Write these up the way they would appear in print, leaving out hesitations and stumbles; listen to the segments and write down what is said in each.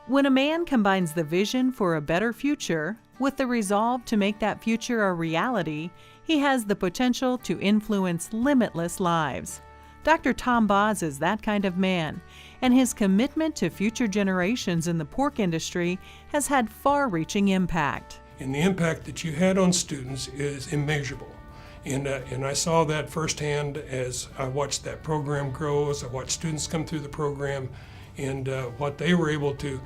When a man combines the vision for a better future with the resolve to make that future a reality, he has the potential to influence limitless lives. Dr. Tom Boz is that kind of man, and his commitment to future generations in the pork industry has had far-reaching impact. And the impact that you had on students is immeasurable. And I saw that firsthand as I watched that program grow, as I watched students come through the program, and what they were able to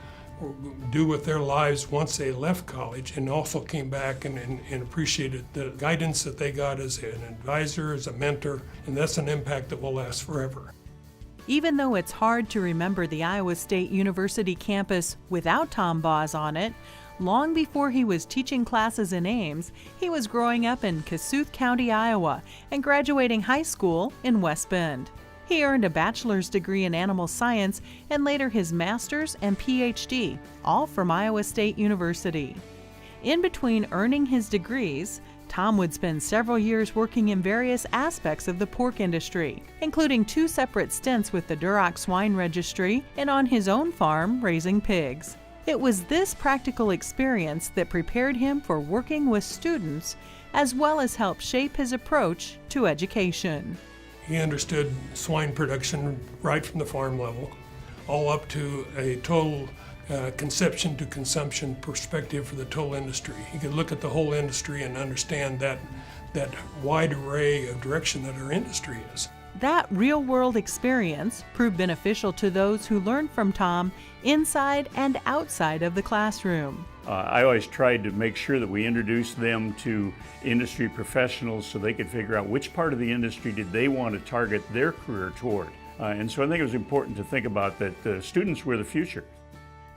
do with their lives once they left college, and also came back and appreciated the guidance that they got as an advisor, as a mentor, and that's an impact that will last forever. Even though it's hard to remember the Iowa State University campus without Tom Boz on it, long before he was teaching classes in Ames, he was growing up in Kossuth County, Iowa, and graduating high school in West Bend. He earned a bachelor's degree in animal science and later his master's and PhD, all from Iowa State University. In between earning his degrees, Tom would spend several years working in various aspects of the pork industry, including 2 separate stints with the Duroc Swine Registry and on his own farm raising pigs. It was this practical experience that prepared him for working with students, as well as helped shape his approach to education. He understood swine production right from the farm level, all up to a total conception to consumption perspective for the total industry. He could look at the whole industry and understand that wide array of direction that our industry is. That real-world experience proved beneficial to those who learned from Tom inside and outside of the classroom. I always tried to make sure that we introduced them to industry professionals so they could figure out which part of the industry did they want to target their career toward. And so I think it was important to think about that the students were the future.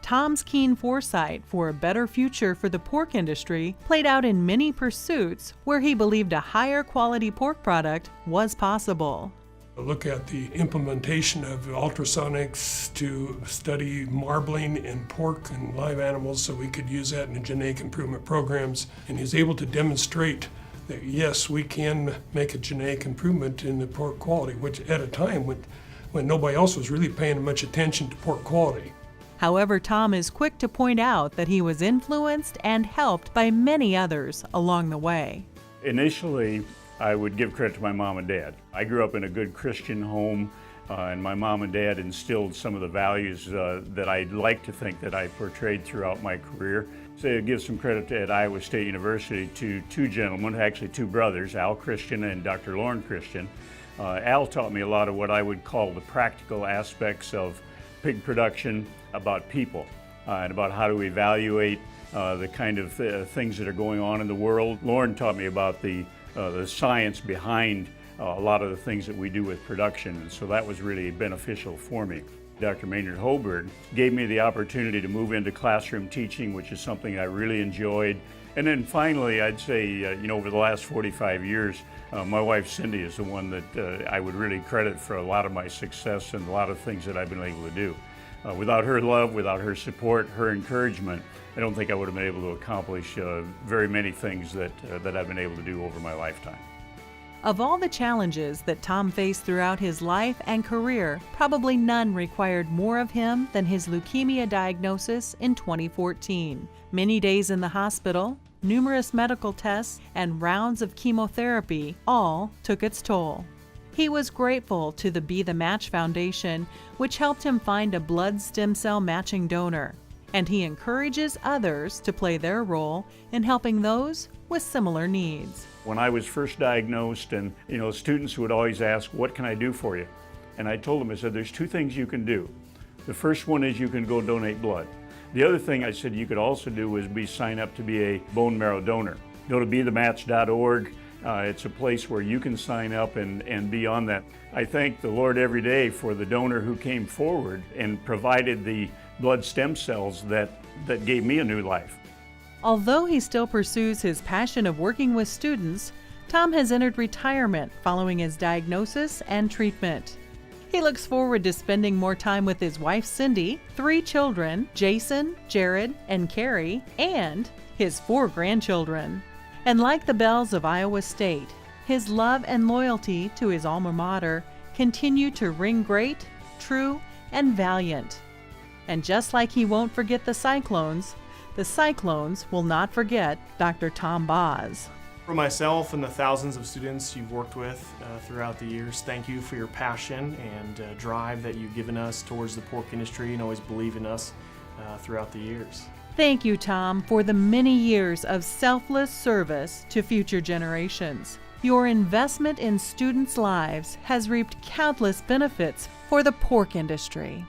Tom's keen foresight for a better future for the pork industry played out in many pursuits where he believed a higher quality pork product was possible. Look at the implementation of ultrasonics to study marbling in pork and live animals so we could use that in genetic improvement programs. And he's able to demonstrate that yes, we can make a genetic improvement in the pork quality, which at a time when nobody else was really paying much attention to pork quality. However, Tom is quick to point out that he was influenced and helped by many others along the way. Initially, I would give credit to my mom and dad. I grew up in a good Christian home, and my mom and dad instilled some of the values that I'd like to think that I portrayed throughout my career. So I give some credit at Iowa State University to 2 gentlemen, actually 2 brothers, Al Christian and Dr. Lauren Christian. Al taught me a lot of what I would call the practical aspects of pig production, about people, and about how to evaluate the kind of things that are going on in the world. Lauren taught me about the science behind a lot of the things that we do with production, and so that was really beneficial for me. Dr. Maynard Holberg gave me the opportunity to move into classroom teaching, which is something I really enjoyed. And then finally, I'd say, over the last 45 years, my wife Cindy is the one that I would really credit for a lot of my success and a lot of things that I've been able to do. Without her love, without her support, her encouragement, I don't think I would have been able to accomplish very many things that I've been able to do over my lifetime. Of all the challenges that Tom faced throughout his life and career, probably none required more of him than his leukemia diagnosis in 2014. Many days in the hospital, numerous medical tests, and rounds of chemotherapy all took its toll. He was grateful to the Be the Match Foundation, which helped him find a blood stem cell matching donor, and he encourages others to play their role in helping those with similar needs. When I was first diagnosed, and students would always ask, "What can I do for you?" And I told them, I said, there's 2 things you can do. The first one is you can go donate blood. The other thing I said you could also do is sign up to be a bone marrow donor. Go to bethematch.org. It's a place where you can sign up and be on that. I thank the Lord every day for the donor who came forward and provided the blood stem cells that gave me a new life. Although he still pursues his passion of working with students, Tom has entered retirement following his diagnosis and treatment. He looks forward to spending more time with his wife Cindy, 3 children, Jason, Jared, and Carrie, and his 4 grandchildren. And like the bells of Iowa State, his love and loyalty to his alma mater continue to ring great, true, and valiant. And just like he won't forget the Cyclones will not forget Dr. Tom Boz. For myself and the thousands of students you've worked with throughout the years, thank you for your passion and drive that you've given us towards the pork industry and always believe in us throughout the years. Thank you, Tom, for the many years of selfless service to future generations. Your investment in students' lives has reaped countless benefits for the pork industry.